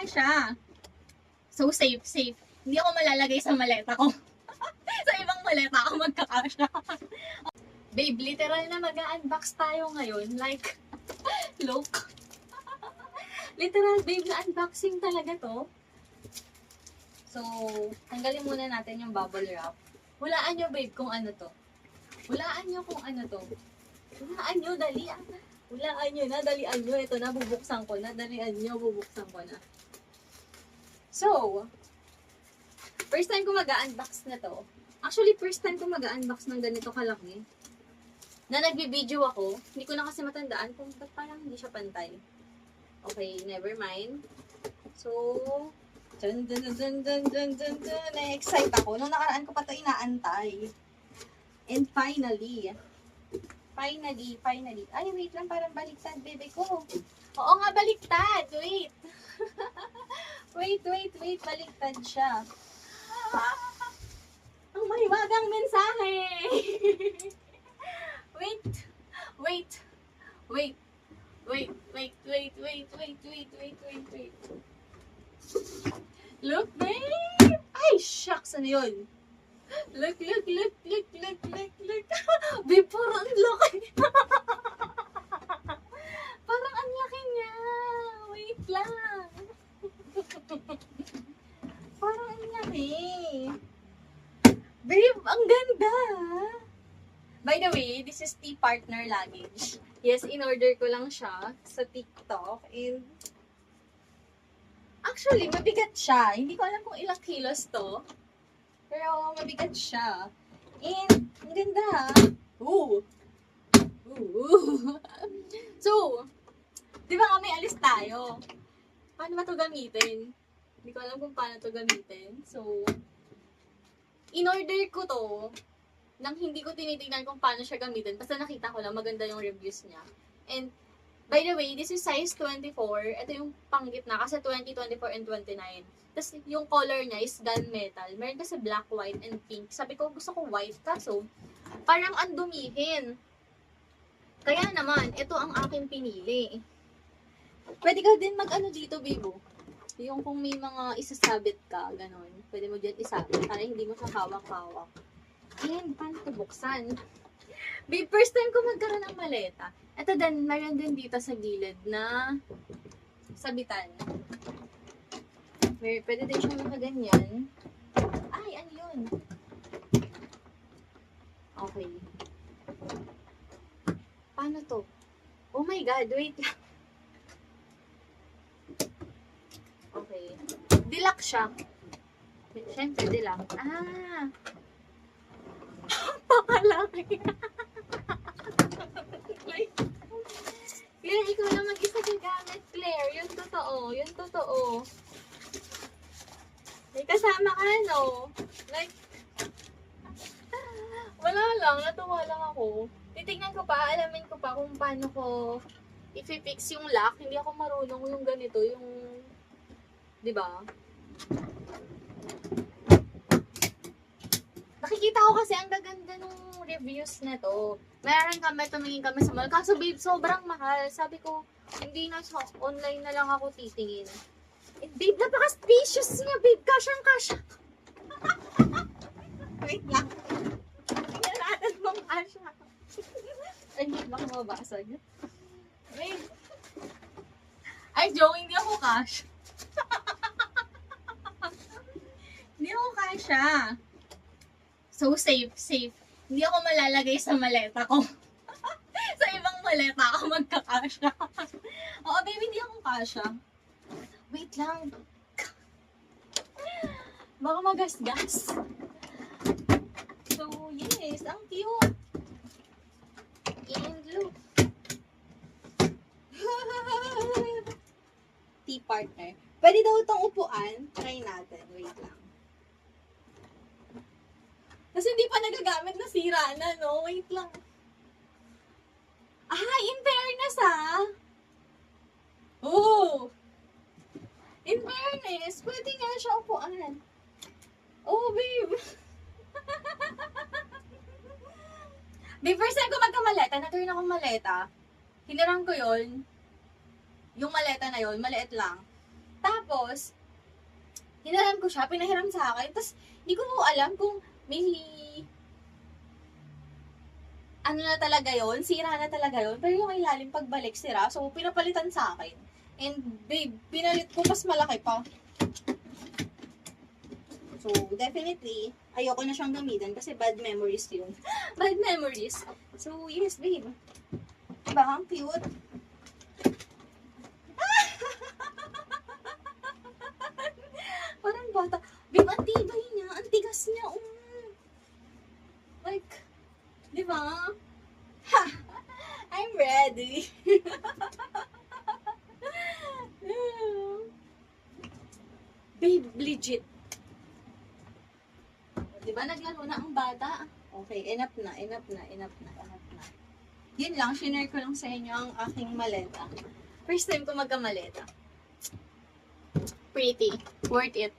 kasya. So, safe. Hindi ako malalagay sa maleta ko. Sa ibang maleta ako magkakasya. Babe, literal na mag-unbox tayo ngayon. Like, look. Literal, babe, na-unboxing talaga to. So, tanggalin muna natin yung bubble wrap. Hulaan nyo, babe, kung ano to. Hulaan nyo kung ano to. Hulaan nyo, dalian na. Hulaan nyo na, dalian nyo. Ito na, bubuksan ko na. Dalian nyo, bubuksan ko na. So, first time ko mag-unbox na to. Actually, first time ko mag-unbox ng ganito kalaki. Na nagbibideo ako. Hindi ko na kasi matandaan kung ba't parang hindi siya pantay. Okay, never mind. So, na-excite ako. Nung nakaraan ko pa ito inaantay. And finally. Ay, wait lang, parang baliktad, bebe ko. Oo nga, baliktad. Wait. wait, baliktad siya. Ang mahiwagang mensahe. Wait. Look, babe! Ay, shucks, ano yun? Look. Babe, parang ang laki. Parang ang laki niya. Wait lang. Parang ang laki. Babe, ang ganda. By the way, this is T-Partner luggage. Yes, in-order ko lang siya sa TikTok. And actually, mabigat siya. Hindi ko alam kung ilang kilos to. Pero mabigat siya. And, ang ganda ha. Ooh. So, di ba nga may alis tayo? Paano ba ito gamitin? Hindi ko alam kung paano ito gamitin. So, in-order ko to nang hindi ko tinitingnan kung paano siya gamitin. Basta nakita ko lang maganda yung reviews niya. And, by the way, this is size 24. Ito yung panggitna kasi 20, 24, and 29. Tapos yung color niya is gunmetal. Meron kasi black, white, and pink. Sabi ko, gusto ko white. Kaso, parang andumihin. Kaya naman, ito ang aking pinili. Pwede ka din mag-ano dito, Bibo. Yung kung may mga isasabit ka, ganon. Pwede mo dyan isabit para hindi mo siya hawak-hawak. And, paano ito buksan? Babe, first time ko magkaroon ng maleta. Ito din, meron din dito sa gilid na sabitan. Pwede din siyang nakaganyan. Ay, ano yun? Okay. Paano to? Oh my God, wait lang. Okay. Dilak siya. Siyempre, dilak. Ah! Pakalaki. Claire, ikaw na mag-isa gagamit, Claire. Yung totoo. May kasama ka, no? Like, wala lang. Natuwa lang ako. Titignan ko pa, alamin ko pa kung paano ko i-fix yung lock. Hindi ako marunong yung ganito, yung, di ba? Nakikita ko kasi ang gaganda nung reviews na to. Meron kami, tumingin kami sa mall. Kaso babe, sobrang mahal. Sabi ko, hindi na sa online na lang ako titingin. Eh, babe, napaka-spacious niya, babe. Kasyang-kasya. Wait lang. Tingnan natin kung kasya. Ay, baka mabasag. Wait. Ay, joke, hindi ako kasya. Hindi ako kasya. So, safe. Hindi ako malalagay sa maleta ko. Sa ibang maleta ako magkakasya. Oo, baby, hindi ako kasya. Wait lang. Baka magasgas. So, yes, ang cute. And look. T-Partner. Pwede daw itong upuan. Try natin. Wait lang. Kasi hindi pa nagagamit, nasira na, no? Wait lang. Ah, in fairness, Oh! In fairness, pwede nga siya upuan. Oh, babe. Babe, first time ko magkamaleta, na-turn akong maleta. Hinirang ko yun. Yung maleta na yun, maliit lang. Tapos, hinaram ko siya, pinahiram sa akin. Tapos, hindi ko alam kung may ano na talaga yon, sira na talaga yon. Pero yung ilalim pagbalik sira, so pinapalitan sa akin. And babe, pinalit ko mas malaki pa. So definitely, ayoko na siyang gamitin kasi bad memories yun. Bad memories. So yes babe. Diba, ang cute. Parang bata. Babe, ang tibay niya, ang tigas niya. Like, di ba? Ha! I'm ready. Babe, legit. Di ba naglaro na ang bata? Okay, enough na. Yun lang, shinare ko lang sa inyo ang aking maleta. First time ko magkamaleta. Pretty. Worth it.